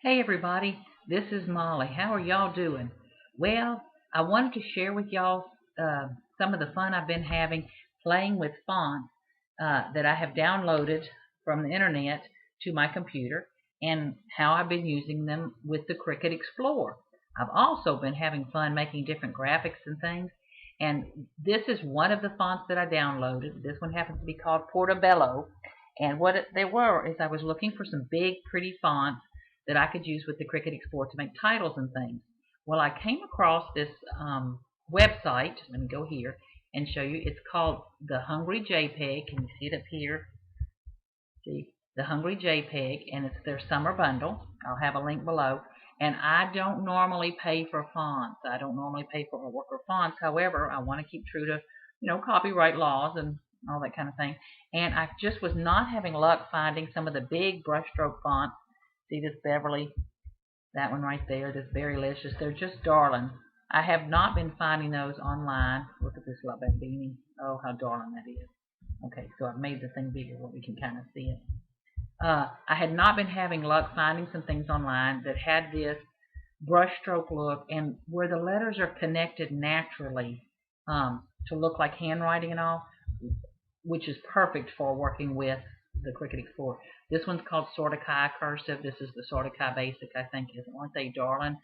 Hey everybody, this is Molly. How are y'all doing? Well, I wanted to share with y'all some of the fun I've been having playing with fonts that I have downloaded from the internet to my computer and how I've been using them with the Cricut Explorer. I've also been having fun making different graphics and things, and this is one of the fonts that I downloaded. This one happens to be called Portobello, and they were is I was looking for some big pretty fonts that I could use with the Cricut Explorer to make titles and things. Well, I came across this website. Let me go here and show you. It's called The Hungry JPEG. Can you see it up here? See, The Hungry JPEG, and it's their summer bundle. I'll have a link below. And I don't normally pay for fonts. I don't normally pay for worker fonts. However, I want to keep true to, copyright laws and all that kind of thing. And I just was not having luck finding some of the big brushstroke fonts. See this Beverly, that one right there, this Berrylicious. They're just darling. I have not been finding those online. Look at this Love That Beanie. Oh, how darling that is. Okay, so I've made the thing bigger where we can kind of see it. I had not been having luck finding some things online that had this brushstroke look and where the letters are connected naturally to look like handwriting and all, which is perfect for working with the Cricut Explorer. This one's called Sorta-Kai Cursive. This is the Sorta-Kai Basic, I think. Aren't they darling?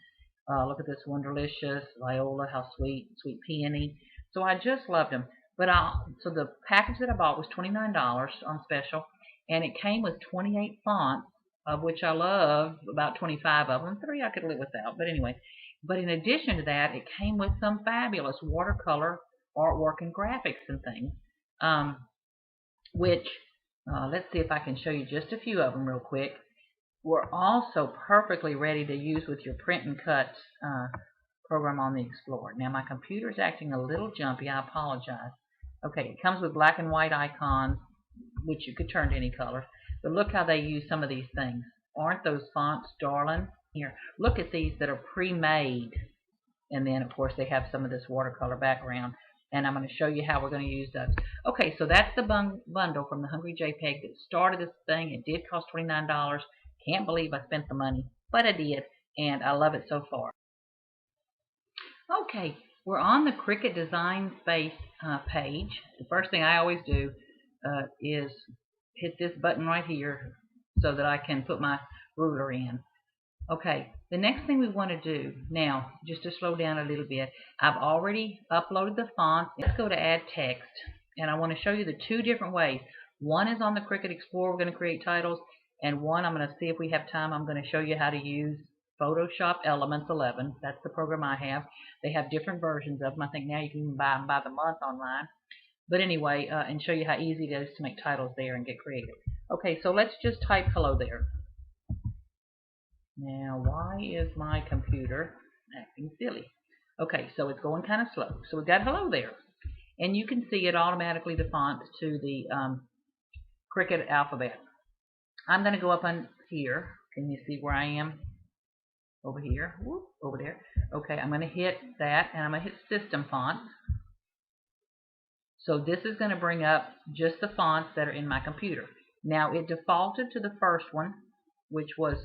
Look at this Wonderlicious, Viola, how sweet, Sweet Peony. So I just loved them. So the package that I bought was $29 on special, and it came with 28 fonts, of which I love about 25 of them. 3 I could live without, but anyway. But in addition to that, it came with some fabulous watercolor artwork and graphics and things, which let's see if I can show you just a few of them real quick. We're also perfectly ready to use with your print and cut program on the Explorer. Now my computer is acting a little jumpy. I apologize. Okay, it comes with black and white icons, which you could turn to any color. But look how they use some of these things. Aren't those fonts darling? Here, look at these that are pre-made. And then, of course, they have some of this watercolor background. And I'm going to show you how we're going to use those. Okay, so that's the bundle from the Hungry JPEG that started this thing. It did cost $29. Can't believe I spent the money, but I did, and I love it so far. Okay, we're on the Cricut Design Space page. The first thing I always do is hit this button right here so that I can put my ruler in. Okay, the next thing we want to do now, just to slow down a little bit, I've already uploaded the fonts. Let's go to add text, and I want to show you the 2 different ways. One is on the Cricut Explorer, we're going to create titles, and one I'm going to see if we have time, I'm going to show you how to use Photoshop Elements 11. That's the program I have. They have different versions of them. I think now you can even buy them by the month online. But anyway, and show you how easy it is to make titles there and get creative. Okay, so let's just type hello there. Now, why is my computer acting silly? Okay, so it's going kind of slow. So we've got hello there. And you can see it automatically defaults to the Cricut alphabet. I'm going to go up on here. Can you see where I am? Over here. Whoop, over there. Okay, I'm going to hit that, and I'm going to hit System Fonts. So this is going to bring up just the fonts that are in my computer. Now, it defaulted to the first one, which was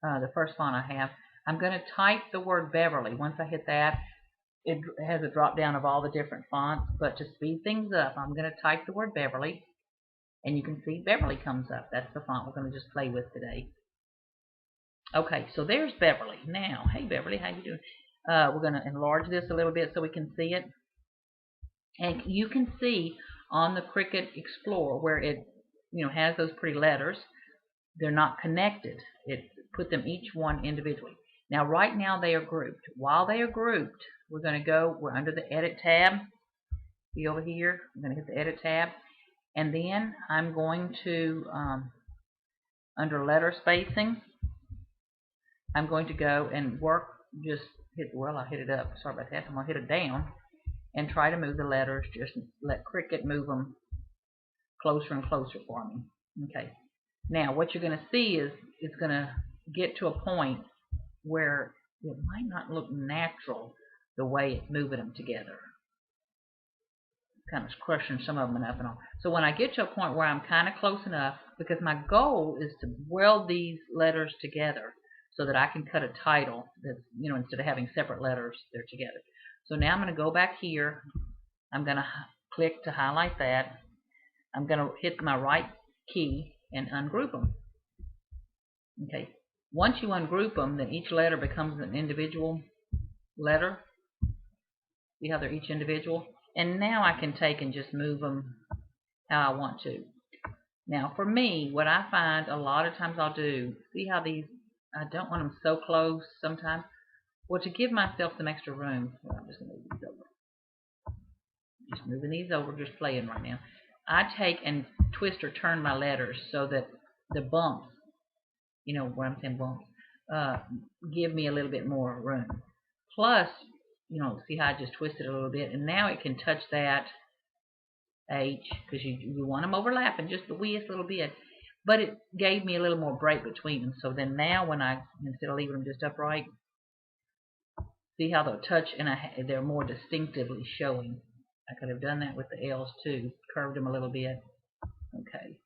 the first font I have. I'm going to type the word Beverly. Once I hit that, it has a drop down of all the different fonts. But to speed things up, I'm going to type the word Beverly, and you can see Beverly comes up. That's the font we're going to just play with today. Okay, so there's Beverly. Now, hey Beverly, how you doing? We're going to enlarge this a little bit so we can see it. And you can see on the Cricut Explorer where it has those pretty letters. They're not connected. It put them each one individually. Now, right now they are grouped. While they are grouped, we're under the Edit tab. See over here? I'm going to hit the Edit tab. And then I'm going to, under Letter Spacing, I'm going to go and I hit it up. Sorry about that. I'm going to hit it down and try to move the letters. Just let Cricut move them closer and closer for me. Okay. Now, what you're going to see is it's going to get to a point where it might not look natural the way it's moving them together. Kind of crushing some of them up and all. So when I get to a point where I'm kind of close enough, because my goal is to weld these letters together so that I can cut a title that's, instead of having separate letters, they're together. So now I'm going to go back here. I'm going to click to highlight that. I'm going to hit my right key and ungroup them. Okay. Once you ungroup them, then each letter becomes an individual letter. See how they're each individual? And now I can take and just move them how I want to. Now for me, what I find a lot of times I'll do, see how these, I don't want them so close sometimes. Well, to give myself some extra room, well, I'm just going to move these over. Just moving these over, just playing right now. I take and twist or turn my letters so that the bumps, what I'm saying, bumps, give me a little bit more room. Plus, see how I just twisted a little bit, and now it can touch that H, because you want them overlapping just the wee little bit, but it gave me a little more break between them. So then now when I, instead of leaving them just upright, see how they'll touch and they're more distinctively showing. I could have done that with the L's too, curved them a little bit. Okay,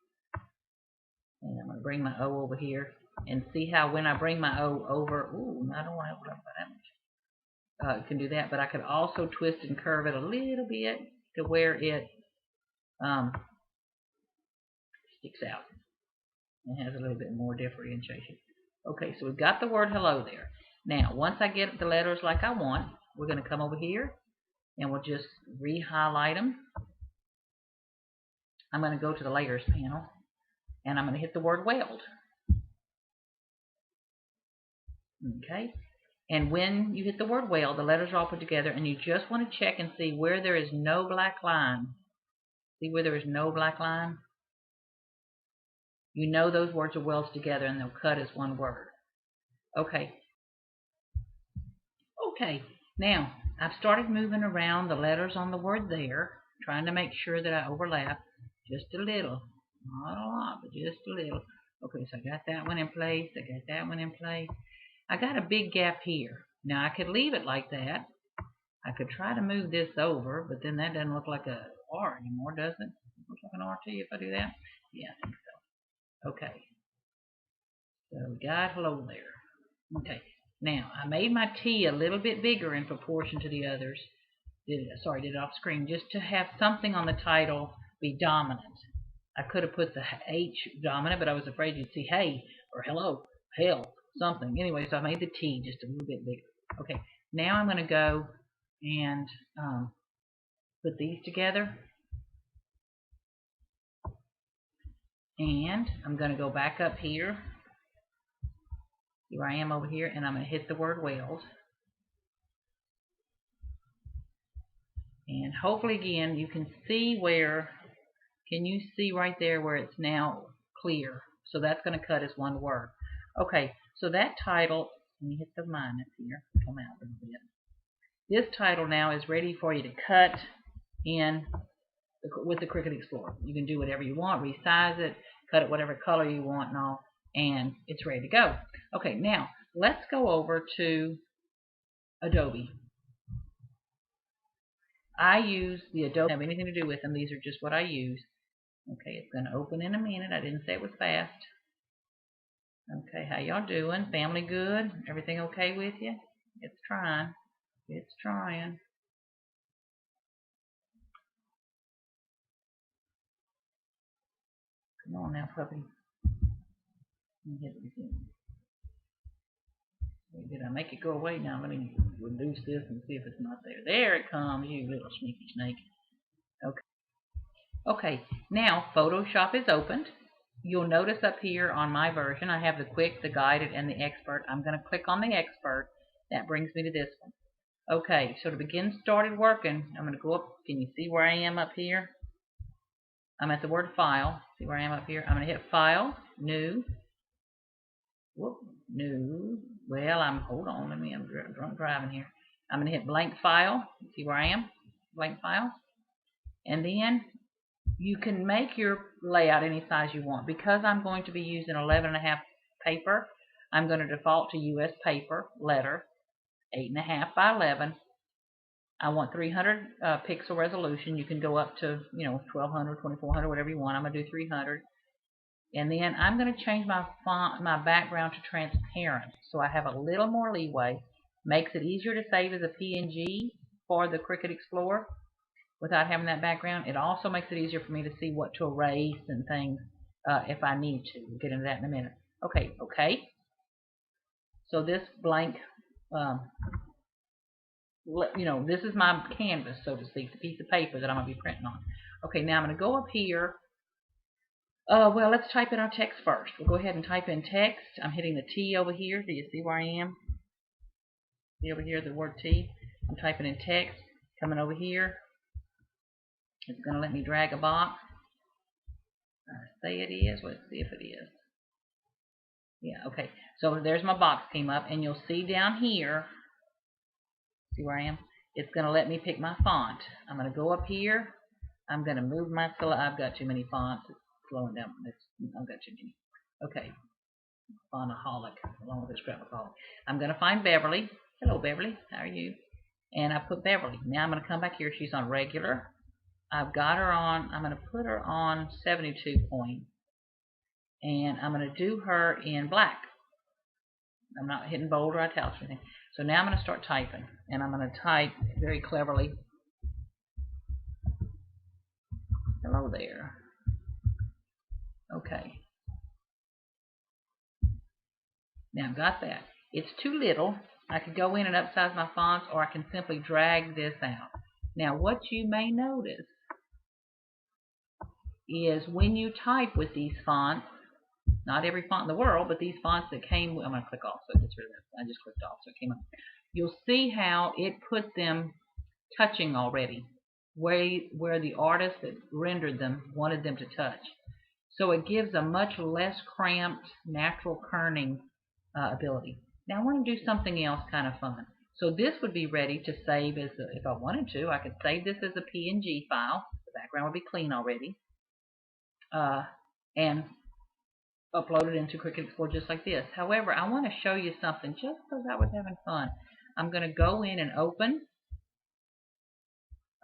and I'm going to bring my O over here, and see how when I bring my O over, ooh, I don't want to overlap by that much. I can do that, but I could also twist and curve it a little bit to where it sticks out and has a little bit more differentiation. Okay, so we've got the word hello there. Now, once I get the letters like I want, we're going to come over here and we'll just re-highlight them. I'm going to go to the layers panel and I'm going to hit the word weld. Okay, and when you hit the word weld, the letters are all put together, and you just want to check and see where there is no black line. See where there is no black line? You know those words are welded together and they'll cut as one word. Okay. Okay, now I've started moving around the letters on the word there, trying to make sure that I overlap just a little. Not a lot, but just a little. Okay, so I got that one in place. I got that one in place. I got a big gap here. Now I could leave it like that. I could try to move this over, but then that doesn't look like a R anymore, does it? It looks like an R to you if I do that? Yeah, I think so. Okay. So we got hello there. Okay. Now, I made my T a little bit bigger in proportion to the others. Did it off screen, just to have something on the title be dominant. I could have put the H dominant, but I was afraid you'd see hey or hello, hell, something. Anyway, so I made the T just a little bit bigger. Okay, now I'm going to go and put these together. And I'm going to go back up here. Here I am over here, and I'm going to hit the word weld. And hopefully again you can see where, can you see right there where it's now clear? So that's going to cut as one word. Okay, so that title, let me hit the minus here, come out a little bit. This title now is ready for you to cut in with the Cricut Explorer. You can do whatever you want, resize it, cut it whatever color you want and all, and it's ready to go. Okay, now let's go over to Adobe. I use the Adobe. Don't have anything to do with them. These are just what I use. Okay, it's going to open in a minute. I didn't say it was fast. Okay, how y'all doing? Family good? Everything okay with you? It's trying. It's trying. Come on now, puppy. Let me hit it again. Did I make it go away? Now let me reduce this and see if it's not there. There it comes, you little sneaky snake. Okay. Okay, now Photoshop is opened. You'll notice up here on my version, I have the quick, the guided, and the expert. I'm going to click on the expert. That brings me to this one. Okay, so to begin started working, I'm going to go up. Can you see where I am up here? I'm at the word file. See where I am up here? I'm going to hit file, new. Whoop, new. Well, hold on, I'm drunk driving here. I'm going to hit blank file. See where I am? Blank file. And then you can make your layout any size you want. Because I'm going to be using 11.5 paper, I'm going to default to US paper, letter, 8.5 by 11. I want 300 pixel resolution. You can go up to 1200, 2400, whatever you want. I'm going to do 300. And then I'm going to change my font, my background to transparent, so I have a little more leeway. Makes it easier to save as a PNG for the Cricut Explorer without having that background. It also makes it easier for me to see what to erase and things if I need to. We'll get into that in a minute. Okay, okay. So this blank, this is my canvas, so to speak, the piece of paper that I'm going to be printing on. Okay, now I'm going to go up here. Well, let's type in our text first. We'll go ahead and type in text. I'm hitting the T over here. Do you see where I am? See over here, the word T? I'm typing in text. Coming over here. It's going to let me drag a box. I say it is. Let's see if it is. Yeah, okay. So there's my box came up, and you'll see down here, see where I am? It's going to let me pick my font. I'm going to go up here. I'm going to move my select. I've got too many fonts. It's slowing down. I've got too many. Okay. Fontaholic, along with the scrapbookaholic. I'm going to find Beverly. Hello, Beverly. How are you? And I put Beverly. Now I'm going to come back here. She's on regular. I've got her on. I'm going to put her on 72 point. And I'm going to do her in black. I'm not hitting bold or italics or anything. So now I'm going to start typing. And I'm going to type very cleverly. Hello there. Okay. Now I've got that. It's too little. I could go in and upsize my fonts, or I can simply drag this out. Now what you may notice is when you type with these fonts, not every font in the world, but these fonts that came, I'm going to click off so it gets rid of that. I just clicked off so it came up. You'll see how it put them touching already, where the artist that rendered them wanted them to touch. So it gives a much less cramped, natural kerning ability. Now I want to do something else kind of fun. So this would be ready to save as if I wanted to. I could save this as a PNG file. The background would be clean already. And upload it into Cricut Explorer just like this. However, I want to show you something just because I was having fun. I'm going to go in and open.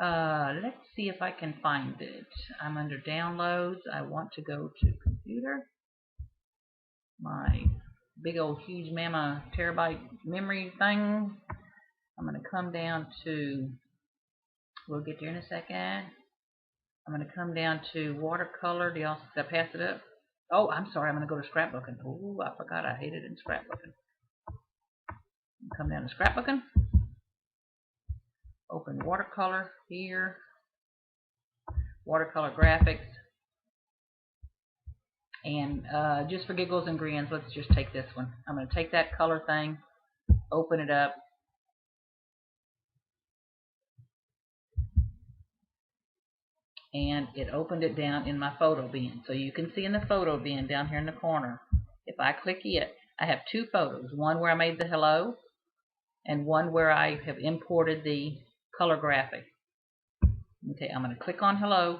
Let's see if I can find it. I'm under downloads. I want to go to computer. My big old huge mama terabyte memory thing. I'm going to come down to, we'll get there in a second. I'm going to come down to watercolor. Did I pass it up? Oh, I'm sorry. I'm going to go to scrapbooking. Oh, I forgot I hated it in scrapbooking. Come down to scrapbooking. Open watercolor here. Watercolor graphics. And just for giggles and grins, let's just take this one. I'm going to take that color thing, open it up. And it opened it down in my photo bin. So you can see in the photo bin down here in the corner, if I click it, I have two photos. One where I made the hello, and one where I have imported the color graphic. Okay, I'm going to click on hello,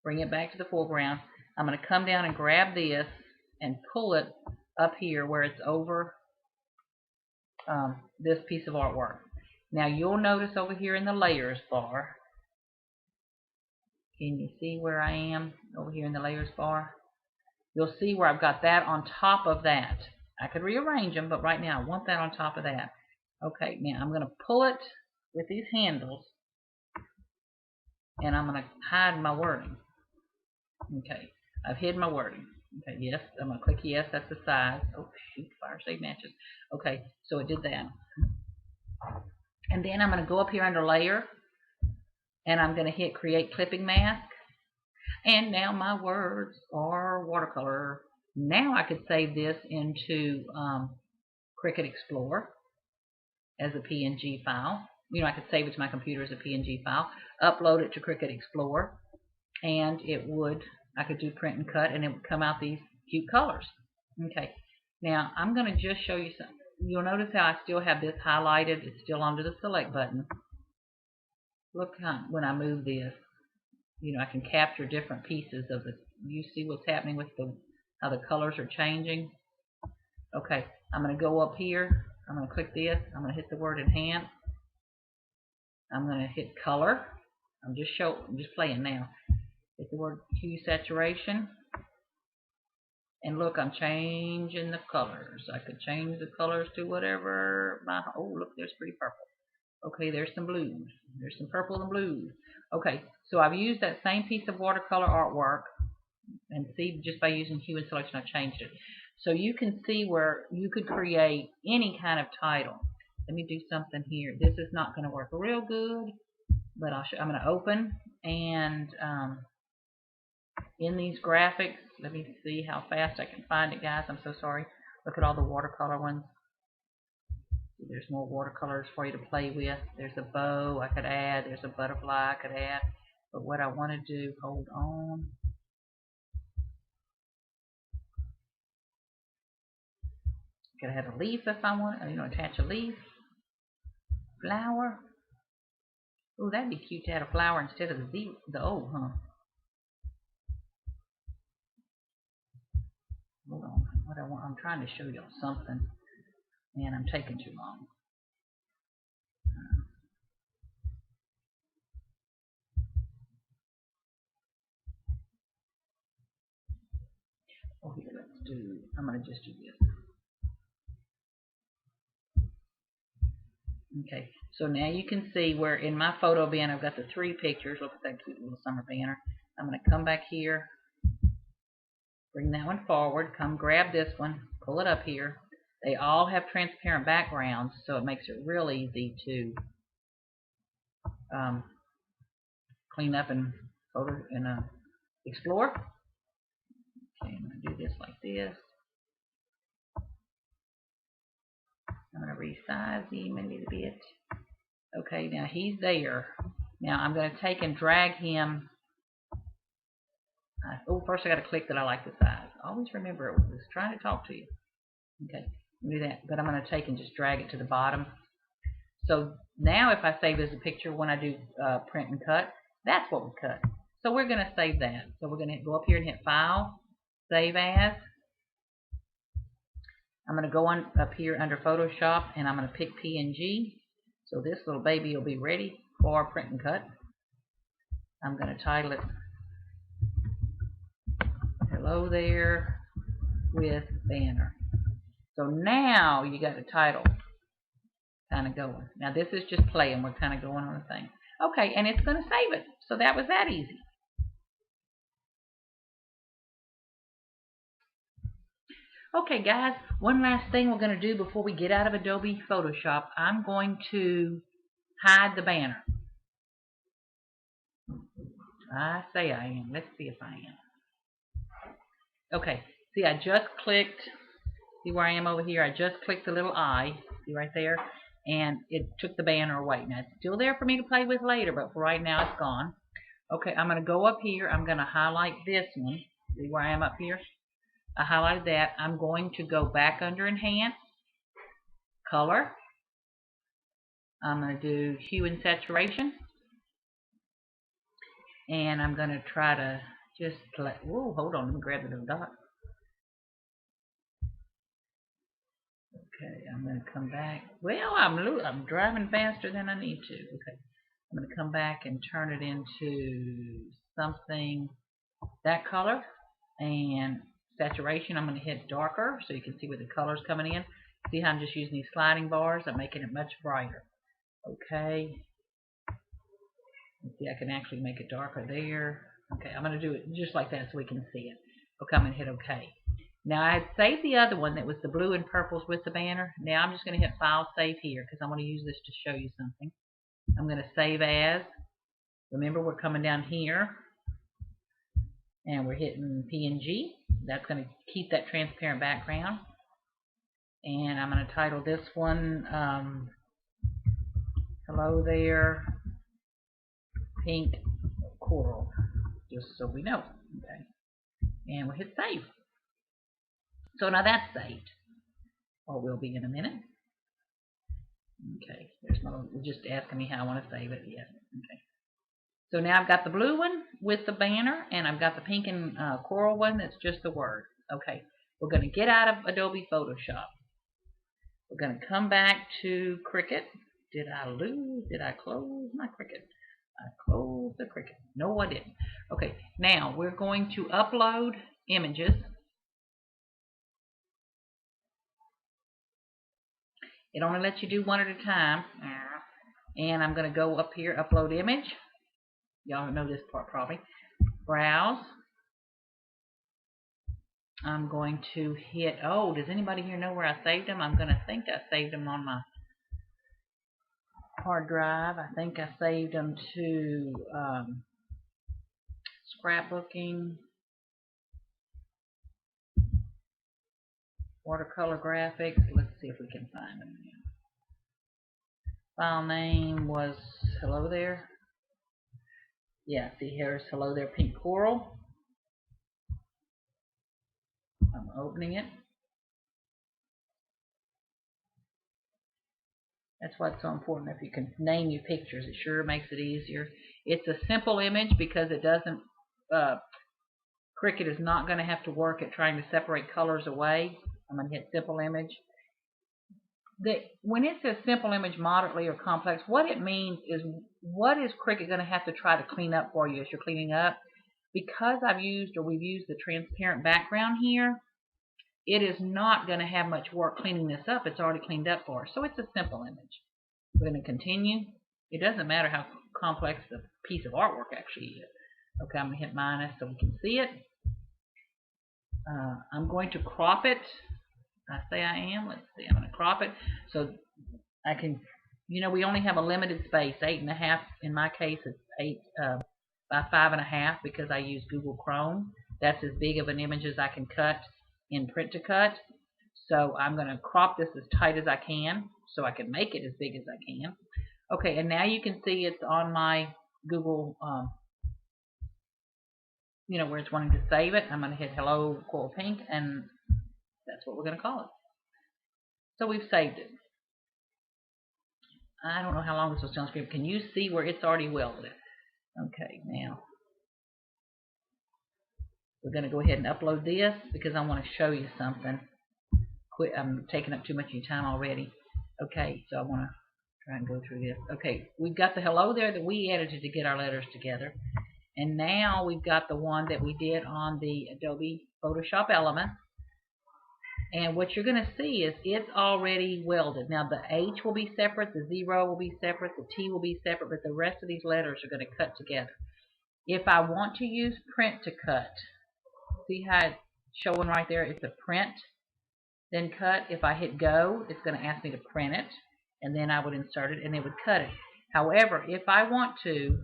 bring it back to the foreground. I'm going to come down and grab this and pull it up here where it's over this piece of artwork. Now you'll notice over here in the layers bar, can you see where I am over here in the layers bar? You'll see where I've got that on top of that. I could rearrange them, but right now I want that on top of that. Okay, now I'm going to pull it with these handles, and I'm going to hide my wording. Okay, I've hid my wording. Okay, yes, I'm going to click yes, that's the size. Oh, shoot, fire save matches. Okay, so it did that. And then I'm going to go up here under layer, and I'm going to hit create clipping mask. And now my words are watercolor. Now I could save this into Cricut Explorer as a PNG file. You know, I could save it to my computer as a PNG file, upload it to Cricut Explorer, and it would, I could do print and cut, and it would come out these cute colors. Okay, now I'm going to just show you something. You'll notice how I still have this highlighted. It's still under the select button. Look how, when I move this, you know, I can capture different pieces of the, you see what's happening with the, how the colors are changing. Okay, I'm going to go up here. I'm going to click this. I'm going to hit the word enhance. I'm going to hit color. I'm just playing now. Hit the word hue saturation. And look, I'm changing the colors. I could change the colors to whatever oh, look, there's pretty purple. Okay, there's some blues. There's some purple and blues. Okay, so I've used that same piece of watercolor artwork, and see, just by using hue and selection, I've changed it. So you can see where you could create any kind of title. Let me do something here. This is not going to work real good, but I'm going to open, and in these graphics, let me see how fast I can find it, guys. I'm so sorry. Look at all the watercolor ones. There's more watercolors for you to play with. There's a bow I could add. There's a butterfly I could add. But what I want to do, hold on. Could add a leaf if I want, attach a leaf. Flower. Oh, that'd be cute to add a flower instead of the O, huh? Hold on. What I want, I'm trying to show y'all something, and I'm taking too long. Oh, here, I'm going to just do this. Okay, so now you can see where in my photo bin I've got the 3 pictures. Look at that cute little summer banner. I'm going to come back here, bring that one forward, come grab this one, pull it up here. They all have transparent backgrounds, so it makes it real easy to clean up and photo and explore. Okay, I'm going to do this like this. I'm going to resize him a little bit. Okay, now he's there. Now I'm going to take and drag him. Oh, first I got to click that I like the size. Always remember it was trying to talk to you. Okay, do that. But I'm going to take and just drag it to the bottom. So now if I save as a picture when I do print and cut, that's what we cut. So we're going to save that. So we're going to go up here and hit File, Save As. I'm going to go on up here under Photoshop, and I'm going to pick PNG. So this little baby will be ready for print and cut. I'm going to title it Hello There with Banner. So now you got a title kind of going. Now this is just playing. We're kind of going on a thing. Okay, and it's going to save it. So that was that easy. Okay, guys, one last thing we're going to do before we get out of Adobe Photoshop. I'm going to hide the banner. I say I am. Let's see if I am. Okay, see, I just clicked. See where I am over here? I just clicked the little eye. See right there? And it took the banner away. Now, it's still there for me to play with later, but for right now, it's gone. Okay, I'm going to go up here. I'm going to highlight this one. See where I am up here? I highlighted that. I'm going to go back under Enhance, Color. I'm going to do Hue and Saturation. And I'm going to try to just play. Whoa, hold on. Let me grab the little dot. Okay, I'm going to come back. Well, I'm driving faster than I need to. Okay, I'm going to come back and turn it into something that color. And saturation, I'm going to hit darker so you can see where the color's coming in. See how I'm just using these sliding bars? I'm making it much brighter. Okay. See, I can actually make it darker there. Okay, I'm going to do it just like that so we can see it. Okay, I'm going to hit OK. Now, I had saved the other one that was the blue and purples with the banner. Now, I'm just going to hit File, Save Here because I want to use this to show you something. I'm going to save as. Remember, we're coming down here. And we're hitting PNG. That's going to keep that transparent background. And I'm going to title this one Hello There Pink Coral, just so we know. Okay, and we'll hit Save. So now that's saved, or will be in a minute. Okay, there's no, just asking me how I want to save it. Yes. Okay. So now I've got the blue one with the banner, and I've got the pink and coral one that's just the word. Okay, we're going to get out of Adobe Photoshop. We're going to come back to Cricut. Did I close my Cricut? I closed the Cricut. No, I didn't. Okay, now we're going to upload images. It only lets you do one at a time. And I'm going to go up here, upload image. Y'all know this part probably. Browse. I'm going to hit, oh, does anybody here know where I saved them? I'm going to think I saved them on my hard drive. I think I saved them to scrapbooking, watercolor graphics. Let's see if we can find them. File name was Hello There. Yeah, see here's Hello There Pink Coral. I'm opening it. That's why it's so important if you can name your pictures. It sure makes it easier. It's a simple image because it doesn't, Cricut is not going to have to work at trying to separate colors away. I'm going to hit simple image. When it says simple image, moderately, or complex, what it means is what is Cricut going to have to try to clean up for you as you're cleaning up? Because we've used the transparent background here, it is not going to have much work cleaning this up. It's already cleaned up for us. So it's a simple image. We're going to continue. It doesn't matter how complex the piece of artwork actually is. Okay, I'm going to hit minus so we can see it. I'm going to crop it. I say I am. Let's see. I'm going to crop it so I can, we only have a limited space, 8.5. In my case, it's 8 by 5.5 because I use Google Chrome. That's as big of an image as I can cut in Print to Cut. So I'm going to crop this as tight as I can so I can make it as big as I can. Okay, and now you can see it's on my Google, where it's wanting to save it. I'm going to hit Hello Coral Pink, and that's what we're going to call it. So we've saved it. I don't know how long this was on screen. Can you see where it's already welded? Okay, now we're going to go ahead and upload this because I want to show you something. I'm taking up too much of your time already. Okay, so I want to try and go through this. Okay, we've got the hello there that we edited to get our letters together. And now we've got the one that we did on the Adobe Photoshop Elements. And what you're going to see is it's already welded. Now the H will be separate, the 0 will be separate, the T will be separate, but the rest of these letters are going to cut together. If I want to use Print to Cut, see how it's showing right there? It's a print, then cut. If I hit go, it's going to ask me to print it, and then I would insert it, and it would cut it. However, if I want to,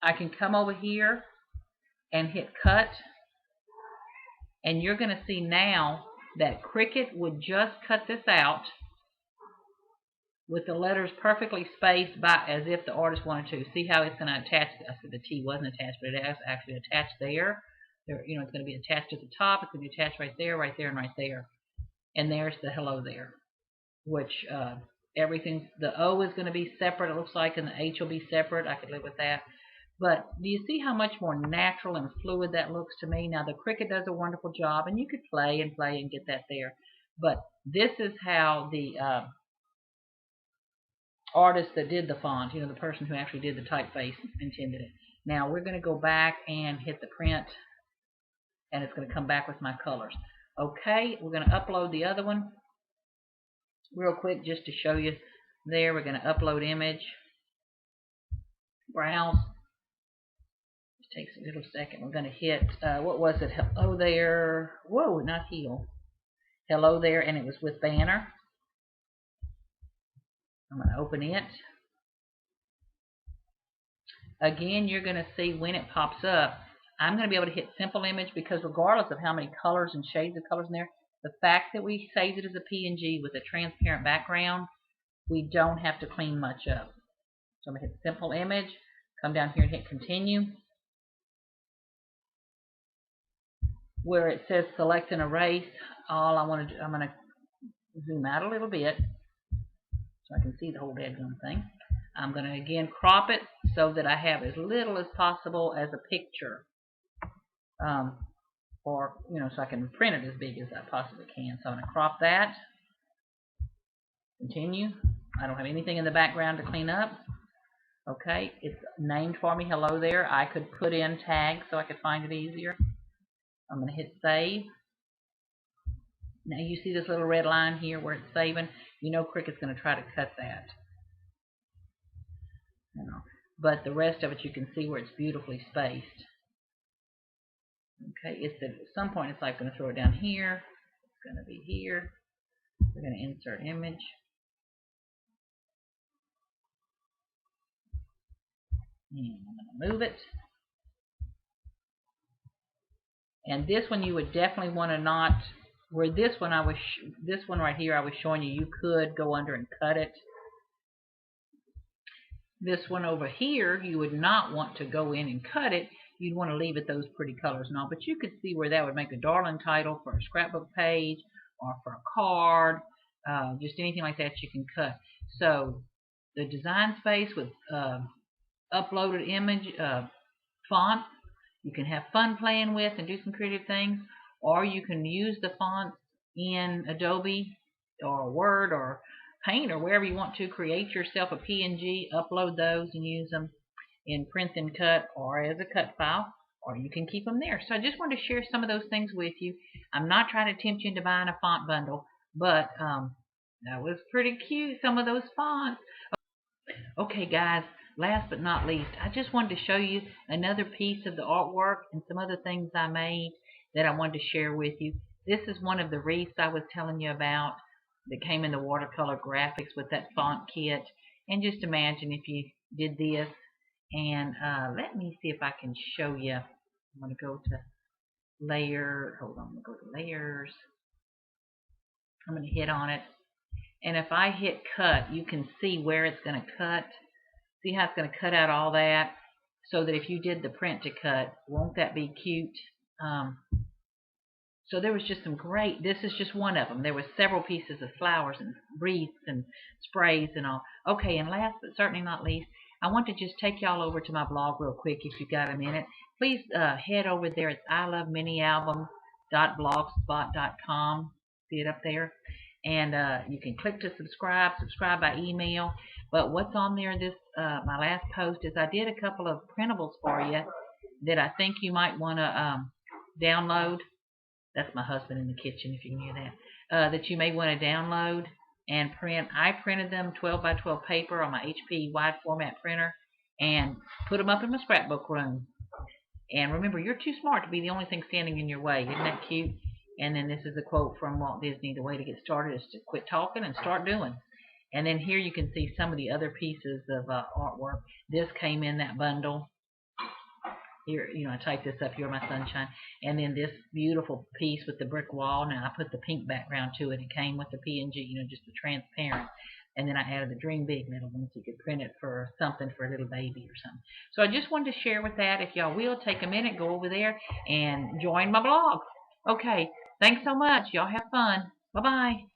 I can come over here and hit cut, and you're going to see now that Cricut would just cut this out with the letters perfectly spaced by as if the artist wanted to. See how it's going to attach? I said the T wasn't attached, but it is actually attached there. It's going to be attached at the top. It's going to be attached right there, and right there. And there's the hello there, which everything, the O is going to be separate, it looks like, and the H will be separate. I could live with that. But do you see how much more natural and fluid that looks to me? Now, the Cricut does a wonderful job, and you could play and get that there. But this is how the artist that did the font, the person who actually did the typeface, intended it. Now, we're going to go back and hit the print, and it's going to come back with my colors. Okay, we're going to upload the other one real quick just to show you there. We're going to upload image, browse. Takes a little second. We're going to hit, what was it? Hello there. Whoa, not heal. Hello there, and it was with banner. I'm going to open it. Again, you're going to see when it pops up, I'm going to be able to hit simple image because regardless of how many colors and shades of colors in there, the fact that we saved it as a PNG with a transparent background, we don't have to clean much up. So I'm going to hit simple image, come down here and hit continue. Where it says select and erase, all I want to do, I'm going to zoom out a little bit so I can see the whole dadgum thing. I'm going to again crop it so that I have as little as possible as a picture, or so I can print it as big as I possibly can. So I'm going to crop that. Continue. I don't have anything in the background to clean up. Okay, it's named for me. Hello there. I could put in tags so I could find it easier. I'm going to hit save. Now you see this little red line here where it's saving. You know Cricut's going to try to cut that. You know, but the rest of it you can see where it's beautifully spaced. Okay, it's at some point it's like going to throw it down here. It's going to be here. We're going to insert image. And I'm going to move it. And this one you would definitely want to not, where this one this one right here I was showing you, you could go under and cut it. This one over here, you would not want to go in and cut it. You'd want to leave it those pretty colors and all. But you could see where that would make a darling title for a scrapbook page or for a card, just anything like that you can cut. So the design space with uploaded image fonts, you can have fun playing with and do some creative things, or you can use the fonts in Adobe or Word or Paint or wherever you want to. Create yourself a PNG, upload those and use them in Print and Cut or as a cut file, or you can keep them there. So I just wanted to share some of those things with you. I'm not trying to tempt you into buying a font bundle, but that was pretty cute, some of those fonts. Okay guys, last but not least, I just wanted to show you another piece of the artwork and some other things I made that I wanted to share with you. This is one of the wreaths I was telling you about that came in the watercolor graphics with that font kit. And just imagine if you did this. And let me see if I can show you. I'm going to go to layer. Hold on, I'm going to go to layers. I'm going to hit on it. And if I hit cut, you can see where it's going to cut. See how it's going to cut out all that? So that if you did the print to cut, won't that be cute? So there was just some great, this is just one of them. There were several pieces of flowers and wreaths and sprays and all. Okay, and last but certainly not least, I want to just take y'all over to my blog real quick if you've got a minute. Please head over there. It's iloveminialbums.blogspot.com. See it up there? And you can click to subscribe by email. But what's on there, this my last post, is I did a couple of printables for you that I think you might want to download. That's my husband in the kitchen, if you can hear that. That you may want to download and print. I printed them 12 by 12 paper on my HP wide format printer and put them up in my scrapbook room. And remember, you're too smart to be the only thing standing in your way. Isn't that cute? And then this is a quote from Walt Disney: "The way to get started is to quit talking and start doing." And then here you can see some of the other pieces of artwork. This came in that bundle. Here, you know, I typed this up, "You're My Sunshine." And then this beautiful piece with the brick wall. Now, I put the pink background to it. It came with the PNG, you know, just the transparent. And then I added the Dream Big little one so you could print it for something for a little baby or something. So I just wanted to share with that. If y'all will, take a minute, go over there and join my blog. Okay, thanks so much. Y'all have fun. Bye-bye.